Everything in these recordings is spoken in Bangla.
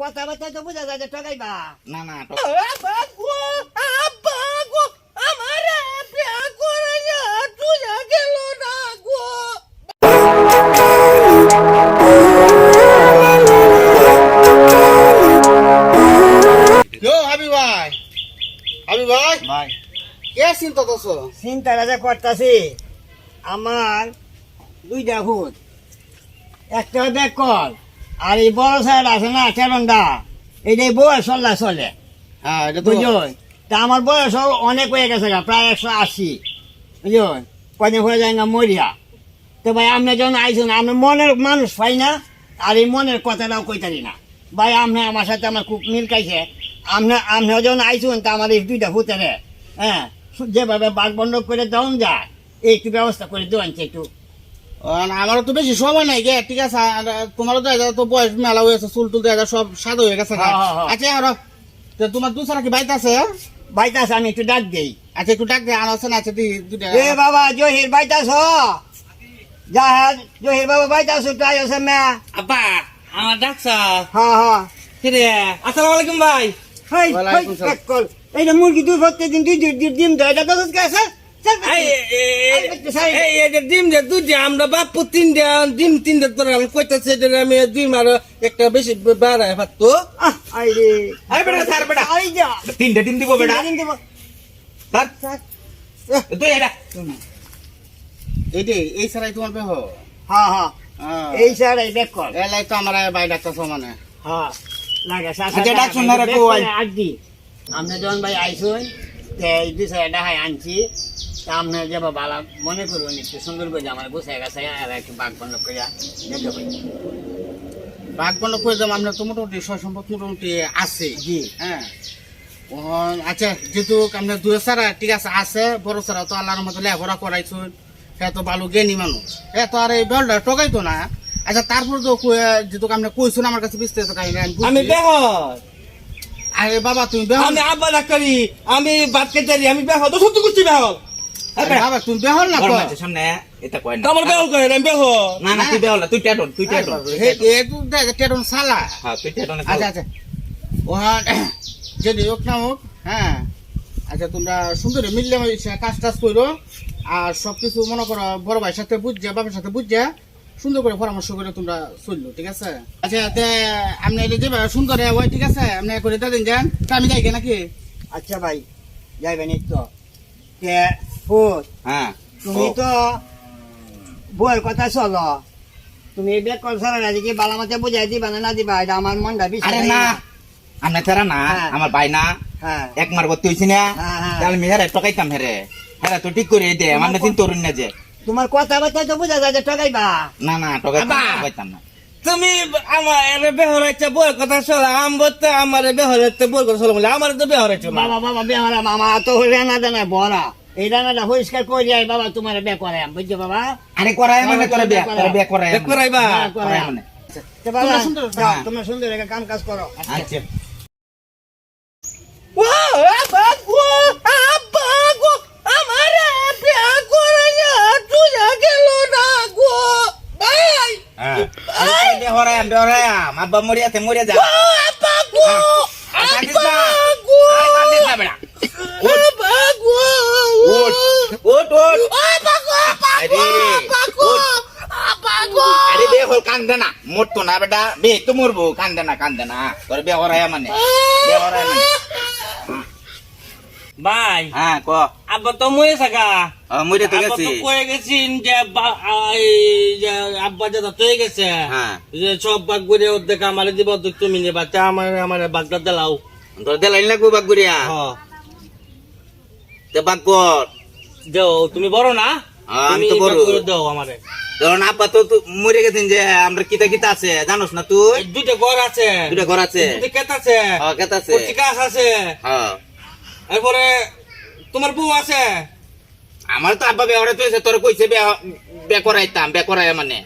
কথাবার্তা তো বোঝা যায় যে ঠকাইবা। না না ভাই কে চিন্তা করছো? চিন্তাটা যে করতেছি, আমার দুইটা ভূত, একটা বেকল আর এই বড় সাইড আছে না কেরনটা, এইটাই বয়স চলে হ্যাঁ এটা তো বুঝলেন। তা আমার বয়স অনেক হয়ে গেছে গা, প্রায় 180 বুঝলেন। কদিন হয়ে যায় না মরিয়া। তো ভাই আপনি যখন আইসুন, আপনার মনের মানুষ পাই না, আর এই মনের কথাটাও কইতারি না ভাই। আপনি আমার সাথে আমার খুব মিল খাইছে। আপনি যখন আইসুন, তা আমার এই দুইটা ভূতেরে হ্যাঁ যেভাবে বাঘ বন্ধ করে দেওয়া যায়, এই একটু ব্যবস্থা করে দেওয়ান একটু। আমারও তো বেশি সময় নাই গে, ঠিক আছে। আর তোমারও তো তো বয়স মেলা হয়েছে, চুল টুল দেখা সব সাদা হয়ে গেছে। আচ্ছা আর তোমার দুসারা কি বাইতে আছে? বাইতে আছে, আমি একটু ডাক দেই। আচ্ছা একটু ডাক দে, আনাছে না? আচ্ছা দুটা এ বাবা জহির বাইতাছ, জাহাজ জহির বাবা বাইতাছ, একটু আইসে মা। আব্বা আমার ডাকছা হ্যাঁ হ্যাঁ কিরে? আসসালামু আলাইকুম ভাই। ওয়ালাইকুম সালাম। এই যে মুরগি দুই প্রত্যেকদিন দুই ডিম দেয়, এটা দশ গেছে। ডিম দে দুই দে, আমরা বাপু তিনটা ডিম তিনটা তোরা আমি কইতাছে আমি দুই মার একটা বেশি বাড়ায় পারতো। তিনটা ডিম দিব বেটা। তুই এটা এই সারাই তোমার বেহ? হ্যাঁ হ্যাঁ এই স্যার এই ব্যাক কর। এলাই তো আমার বাই ডাক্তার মানে। হ্যাঁ লাগে আচ্ছা, ডাক শুন না রে কই। আড্ডি আমরা যখন ভাই আইসুন, এই বিষয়ে ডাহাই আনছি, তা আপনার যে বালা মনে করুন একটু সুন্দর করে আমার বসে গেছে, আর একটু বাঘ বন্ধ করে যেতে পারি। বাঘ বন্ধ করে দেবো। আপনার তো মোটামুটি সয় সম্পদ মোটামুটি আছে। জি হ্যাঁ আচ্ছা, যেহেতু আপনার দুই সারা ঠিক আছে আছে, বড় সারা তো আল্লাহর মতো লেখাপড়া করাইছুন, হ্যাঁ তো ভালো জ্ঞানী মানুষ, হ্যাঁ তো আর এই বেলটা ঠকাইতো না। আচ্ছা তারপর তো যেহেতু আপনি কইছুন আমার কাছে বিস্তারিত কাহিনী আমি বেহর। আরে বাবা তুমি বেহল? আমি আব্বা ডাক্তারি, আমি বাদ কেটারি, আমি বেহর তো সত্যি করছি বেহর। আরে বাবা তুমি বেহল না কো? সামনে এটা কয় না আমার বেহর কয় আমি বেহর। না না তুই বেহর না, তুই টেটন, তুই টেটন। একটু টেটন সালা। হ্যাঁ তুই টেটন। আচ্ছা আচ্ছা ওহান যদি হোক না হোক, হ্যাঁ আচ্ছা তোমরা সুন্দর মিললে কাজ টাজ করো, আর সবকিছু মনে করো বড় ভাইয়ের সাথে বুঝছে, বাবার সাথে বুঝছে, সুন্দর করে পরামর্শ করে তোমরা চললো, ঠিক আছে? আচ্ছা আপনি যেভাবে সুন্দর ওই ঠিক আছে, আপনি করে দিন যান, আমি যাই নাকি? আচ্ছা ভাই যাইবেন তো। ফুট হ্যাঁ তুমি তো বইয়ের কথা চলো, তুমি ব্যাক কল সারা রাজি বালামাতে বুঝাই দিবা না দিবা, এটা আমার মনটা আরে বিশ্বাস না আমরা তারা না হ্যাঁ। আমার ভাই না হ্যাঁ এক মার ভর্তি হয়েছি না, হ্যাঁ, হ্যাঁ। তাহলে আমি হেরে টকাইতাম হেরে হেরা তো ঠিক করে দে, আমার না চিন্তা করুন না যে তোমার কথাবার্তা তো বোঝা যায় যে ঠকাইবা। না না টকাইতাম না। তুমি আমার বেহরাইছে বই কথা শোনা, আম বলতে আমার বেহরাইতে বই কথা শোনা বলে আমার তো বেহরাইছে বাবা বাবা বেহারা মামা তো রানা দানা বড়া, এই রানাটা পরিষ্কার করে যাই বাবা, তোমার বে করে বুঝছো বাবা? আরে করাই মানে তোরা বিয়া করাই করাইবা হ্যাঁ, করাই। মানে তো বাবা, তোমরা সুন্দর, যাও, হ্যাঁ। তোমরা সুন্দর একটা কাম কাজ করো। আচ্ছা বেহরায়াম আব্বা মরিয়াতে মরিয়া যা আরে বে হল কান্দে না, মরতো না বেটা, বে তো মরবো, কান্দে না তোর বে হরায়া মানে ভাই হ্যাঁ ক আব্বা তো মরে থাকা মরে তো আব্বা গেছি তো কয়ে গেছেন যে আব্বা যেটা তো গেছে হ্যাঁ যে সব বাগ করে অর্ধেক আমার দিব, অর্ধেক তুমি নেবা, তা আমার বাগটা দিলাও। তোর দেলাই লাগবো বাগ গুড়িয়া তে বাগ কর দেও, তুমি বড় না, আমি তুমি তো বড়। বাগ করে দাও আমারে। কারণ আব্বা তো মরে গেছেন যে আমরা কিতা কিতা আছে জানোস না তুই? এই দুইটা ঘর আছে, দুটা ঘর আছে, দুইটা ক্ষেত আছে, হ্যাঁ কেতা আছে, কচি গাছ আছে, হ্যাঁ এরপরে তোমার বউ আছে। আমার তো আব্বা বেহরে তুই তোর কইছে বে করাইতাম, বে করাই মানে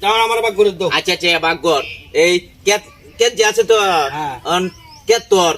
তাহলে আমার বাগ করে দাও। আচ্ছা আচ্ছা বাগ কর। এই কেত কেত যে আছে তো হ্যাঁ। কেত তোর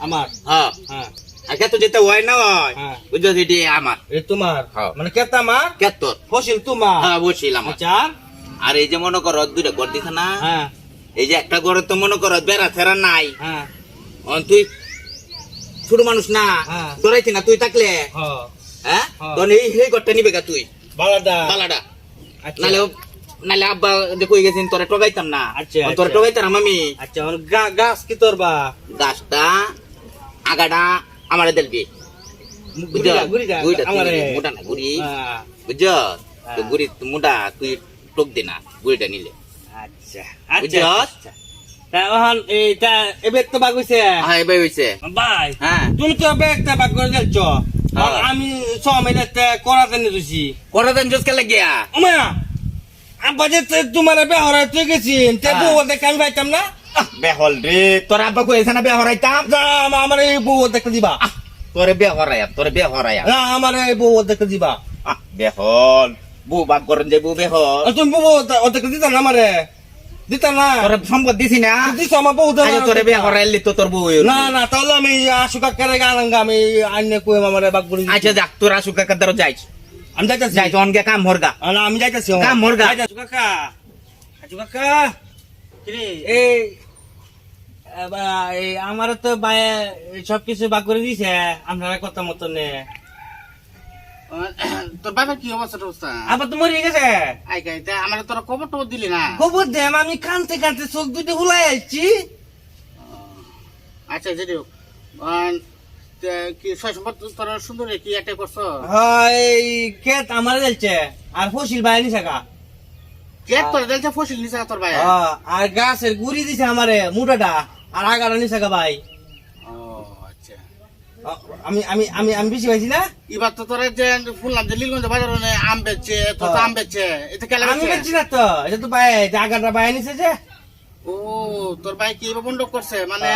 আমার হ্যাঁ হ্যাঁ আর কেত যেতে হয় না হয় হ্যাঁ। বুঝছো এটি আমার এই তোমার হ্যাঁ। মানে কেতা আমার কেত তোর ফসিল তোমার। হ্যাঁ বসিলাম। আচ্ছা আর এই যে মনে কর দুইটা ঘর দিছে না, হ্যাঁ এই যে একটা ঘরে তো মনে করো বেড়া ফেরা নাই হ্যাঁ তুই ছোট মানুষ না হ্যাঁ। ধরাইছি না তুই থাকলে হ্যাঁ হ্যাঁ হ্যাঁ। তখন এই ঘরটা নিবে গা তুই বালাদা পালাডা আচ্ছা নালে নালে আব্বা যে কই গেছেন তোরে ঠগাইতাম না আচ্ছা, তোরে আচ্ছা। ঠগাইতাম আমি আচ্ছা ওর গাছ কি তোর বা গাছটা আগাটা আমারে দেলবি গুড়িটা আমারে মোটা না গুড়ি হ্যাঁ, বুঝছ তো গুড়ি মোটা তুই টোক দে না গুড়িটা নিলে আচ্ছা বুঝছ আচ্ছা আচ্ছা তা ওহান এইটা এবার তো বাগ হইছে হ্যাঁ এবার হইছে ভাই হ্যাঁ তুমি তো একটা বাগ করে দিলছ হ্যাঁ। আমি ছ মিনিটে করাতে নিয়ে দিছি কটা দিন জোস খেলে গিয়া ওমায়া আব্বা যে তোমার বেহরা তুই গেছিন তে হ্যাঁ। বউ দেখে আমি পাইতাম না বেহল রে তোর আব্বা কইছে না বে হরাইতাম যা, আমার এই বউ দেখে দিবা তোরে বে হরাইয়া না আমার এই বউ দেখে দিবা বেহল বউ বাগ করেন যে বউ বেহল আর তুমি বউ দেখে দিতা না আমারে দিতা না তোরে সম্পদ দিছি না দিছ আমার বউ আরে তোরে বে হরাইলি তো তোর বউ না না তাহলে আমি আশুকা করে গালাঙ্গা আমি আইনে কই আমারে বাগ করে আচ্ছা যাক তোর আসু কাকা দ্বারা যাইছ আমি যাইতাছি যাই তখন গিয়া কাম হরগা না আমি যাইতাছি কাম মরগা। যাইতাছি কাকা আজু কাকা কিরে এই এই আমার তো বায়ে সবকিছু বাগ করে দিছে আপনারা কথা মতো নে তোর বাবার কি অবস্থা টবস্থা আবার তো মরে গেছে আই গাই তা আমার তোরা খবর টবর দিলি না খবর দেম আমি কানতে কানতে চোখ দুটো হুলাই আসছি আচ্ছা যেটি হোক কি ছয় সম্পদ তোরা সুন্দর কি একটা করছো এই ক্ষেত আমার যাচ্ছে আর ফসিল বাইনি থাকা কেক তোরা দেখছে ফসিল নিছে তোর ভাই আর গাছের গুড়ি দিছে আমারে মুটাটা আর আগাটা নিছে গা ভাই ও আচ্ছা আমি আমি আমি আমি বেশি পাইছি না এবার তো তোরা যে শুনলাম যে লীলগঞ্জ বাজারে আম বেচছে তো আম বেচছে এটা কেলা আমি বেচছে বেচছি না তো এটা তো ভাই আগাটা ভাই নিছে যে ও তোর ভাই কি এবার বন্ধ করছে মানে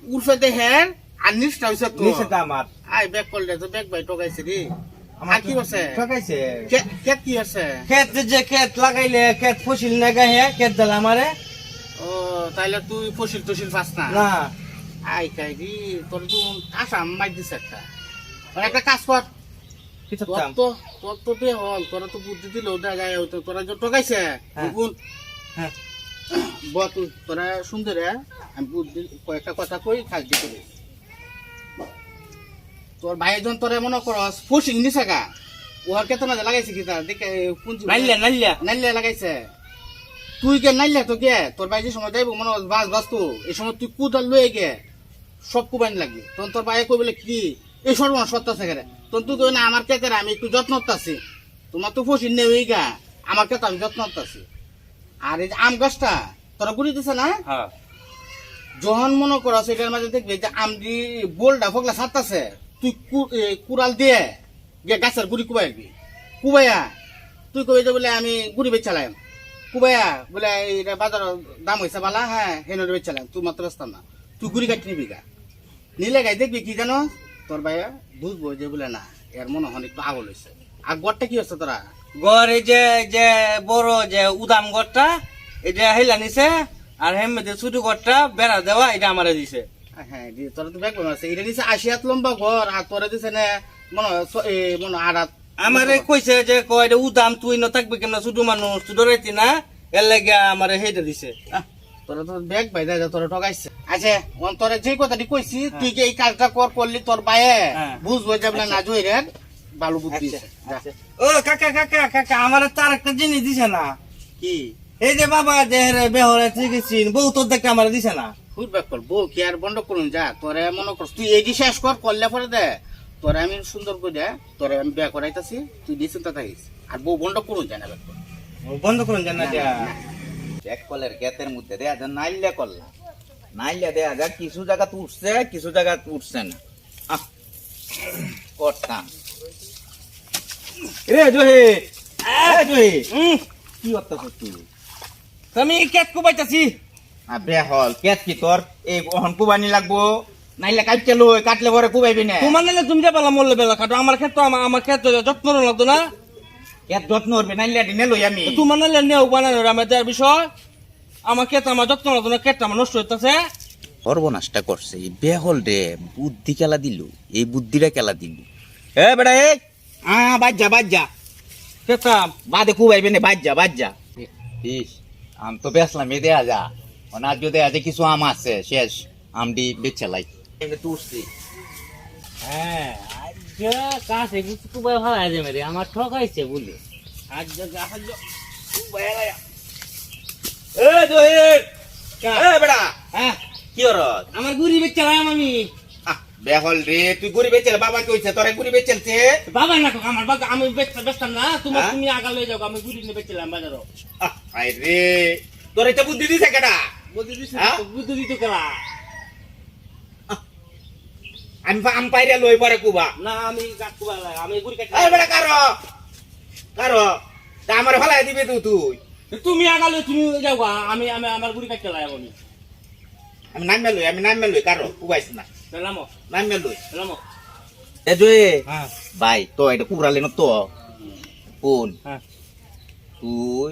উর্ফে দেহের আর নিচটা হইছে তো নিছে তো আমার আই ব্যাক করলে তো ব্যাক ভাই টোকাইছে রে আমার আর কি হচ্ছে ঠকাইছে কেক কি হচ্ছে ক্ষেত যে ক্ষেত লাগাইলে ক্ষেত ফসিল না গায়ে ক্ষেত দিল আমারে ও তাইলে তুই ফসিল টসিল পাস না না আই কাই রে তোর তো আসাম মাই দিছে একটা আর একটা কাজ কর কি তোর করতাম তো তোর তো বে হল তোরা তো বুদ্ধি দিল দেখা যায় তোরা যে টোকাইছে হ্যাঁ। গুণ হ্যাঁ তুই তোরা সুন্দর আমি বুদ্ধি কয়েকটা কথা কই খাস দিতে তোর ভাই জন তোরে মনে করস ফসিল নিছে গা ওর কেতনা যে লাগাইছে কি তা দেখে পুঞ্জি নাইলে নাইলে নাইলে লাগাইছে তুই কে নাইলে তো কে তোর ভাই যে সময় যাইব মনে বাস বাস্তু এই সময় তুই কুদাল লয়ে গে সব কুবাইন লাগবে তখন তোর ভাই কই বলে কি এই সর্বনাশ সত্য থেকে তখন তুই কই না আমার কেতের আমি একটু যত্ন করতেছি তোমার তো ফসিল নেই গা আমার কেতে আমি যত্ন করতেছি আর এই যে আম গাছটা তোরা গুড়ি দিছে না হ্যাঁ যখন মনে করো সেটার মাঝে দেখবি যে আমদি বোলটা ফগলা সারতাছে তুই কুড়াল দিয়ে গিয়ে গাছের গুড়ি কুবাইবি কুবাইয়া তুই কবি যে বলে আমি গুড়ি বেচালাম কুবাইয়া বলে এইটা বাজার দাম হয়েছে বালা হ্যাঁ হেনরে বেচালাম তুই মাত্র রাস্তাম না তুই গুড়ি কাটি নিবি গা নিলে গাই দেখবি কি জানো তোর ভাইয়া বুঝবো যে বলে না এর মনে হয় একটু আগল হয়েছে আর গড়টা কি হচ্ছে তোরা গড় এই যে বড় যে উদাম গড়টা এটা হেলা নিছে আর হেমে ছোট গড়টা বেড়া দেওয়া এটা আমারে দিছে হ্যাঁ তোরা তো ব্যাগ আছে এটা নিচে 80 হাত লম্বা ঘর আর তোরা দিছে না মনে হয় মনে হয় 8 হাত আমারে কইছে যে কয় এটা উদাম তুই ন থাকবি কেন ছোট মানুষ তুই ডরাইতি না এর লাগে আমারে হেইটা দিছে তোরা তো ব্যাগ ভাই দাদা তোরা ঠকাইছে আচ্ছা তোরা যে কথাটি কইছি তুই কি এই কাজটা করলি তোর বাইয়ে হ্যাঁ। বুঝবো যাবে না জয় রে ভালো বুদ্ধি ও কাকা কাকা কাকা আমার তার একটা জিনিস দিছে না কি এই যে বাবা যে বেহরে ঠিক আছিস বউ তোর দেখে আমার দিছে না ফুট ব্যাক কর বউ কি আর বন্ধ করুন যা তোরে মনে করছ তুই এই শেষ কর করলে পরে দে তোরে আমি সুন্দর করে তোরে আমি বিয়া করাইতাছি তুই নিশ্চিন্তা থাকিস আর বউ বন্ধ করুন যায় না ব্যাক কর বন্ধ করুন জানা এক কলের ক্ষেতের মধ্যে দেয়া যায় নাইলে করলাম নাইলে দেয়া যায় কিছু জায়গা উঠছে কিছু জায়গা উঠছে না করতাম রে জহি জহি কি করতেছ তুই আমি কেক কুবাইতাছি বেহল কেত কি তোর এই অহন কুবানি লাগবো নাইলে কাটতে লই কাটলে পরে কুবাইবি না তোমার নাইলে তুমি যে বেলা মরলে বেলা খাটো আমার ক্ষেত্রে আমার ক্ষেত্রে যত্ন লাগতো না কেত যত্ন করবে নাইলে দিনে লই আমি তোমার নাইলে নেও বানানো আমার দেওয়ার বিষয় আমার ক্ষেত্রে আমার যত্ন লাগতো না ক্ষেত্রে আমার নষ্ট হইতেছে সর্বনাশটা করছে এই বেহল রে বুদ্ধি খেলা দিল এই বুদ্ধিটা খেলা দিল এ বেটা এ বাজ্জা বাজ্জা খেতাম বাদে কুবাইবে না বাজ্জা বাজ্জা ইস আম তো বেচলাম এ দেয়া যা আর যদি আছে কিছু আম আছে শেষ আমটি বেচে লাই তুলছি হ্যাঁ আজ কাছে কিছু খুবই ভালো আছে মেরে আমার ঠকাইছে বলে আজ বেড়া হ্যাঁ কি ওর আমার গরিব চালাম আমি বেহল রে তুই গরিব বেচেল বাবা কি হয়েছে তোরা গরিব বেচেলছে বাবা না আমার বাবা আমি বেচতাম না তোমার হ্যাঁ? তুমি আগা লয়ে যাও আমি গরিব নিয়ে বেচলাম বাজারও আই রে তোর এটা বুদ্ধি দিছে কেডা বুদ্ধি দিছি হ্যাঁ? বুদ্ধি দিতে কেলা আমি পাইরে লই পরে কুবা না আমি গাছ আমি গুড়ি কাটি এই বেটা কারো কারো তা আমার ফলাই দিবে তুই তুমি আগা লয়ে তুমি যাও গা, আমি আমি আমার গুড়ি কাটতে লাই আমি নাম লই কারো কুবাইছ না পেলামো নাম লই পেলামো এ জয়ে হ্যাঁ ভাই তো এটা কুবরালে না তো কোন হ্যাঁ তুই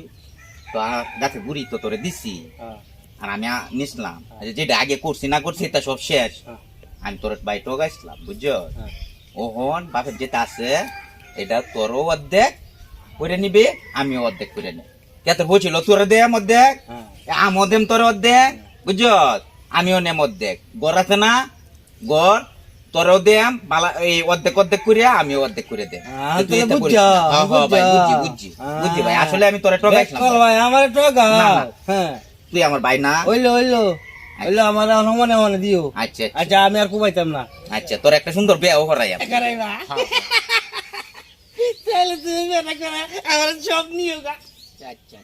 তো গাছে গুড়ি তো তোরে দিছি হ্যাঁ আর আমি নিসলাম যেটা আগে করছি না করছি তা সব শেষ হ্যাঁ। আমি তোর বাই টোগাইছিলাম বুঝছো হ্যাঁ। ওহন বাপের যেটা আছে এটা তোরও অর্ধেক করে নিবে আমিও অর্ধেক করে নেব কে তোর বলছিল তোর দে অর্ধেক হ্যাঁ আমও দেম তোর অর্ধেক বুঝছো আমিও নেম অর্ধেক গড় আছে না গড় তোরও দেম বালা এই অর্ধেক অর্ধেক করে আমিও অর্ধেক করে দেম হ্যাঁ, তুই এটা তাহলে করিস না। বুঝছো, হ্যাঁ, হ্যাঁ, ভাই, বুঝছো। বুঝছি ভাই আসলে আমি তোরে টোগাইছিলাম দেখো ভাই আমার টকা না, না। হ্যাঁ তুই আমার ভাই না হইলো আমার মনে মনে দিও আচ্ছা আচ্ছা, আচ্ছা আমি আর কুবাইতাম না আচ্ছা তোর একটা সুন্দর বিয়ে হরাই আমি তাহলে তুমি আমার সব নিও গা আচ্ছা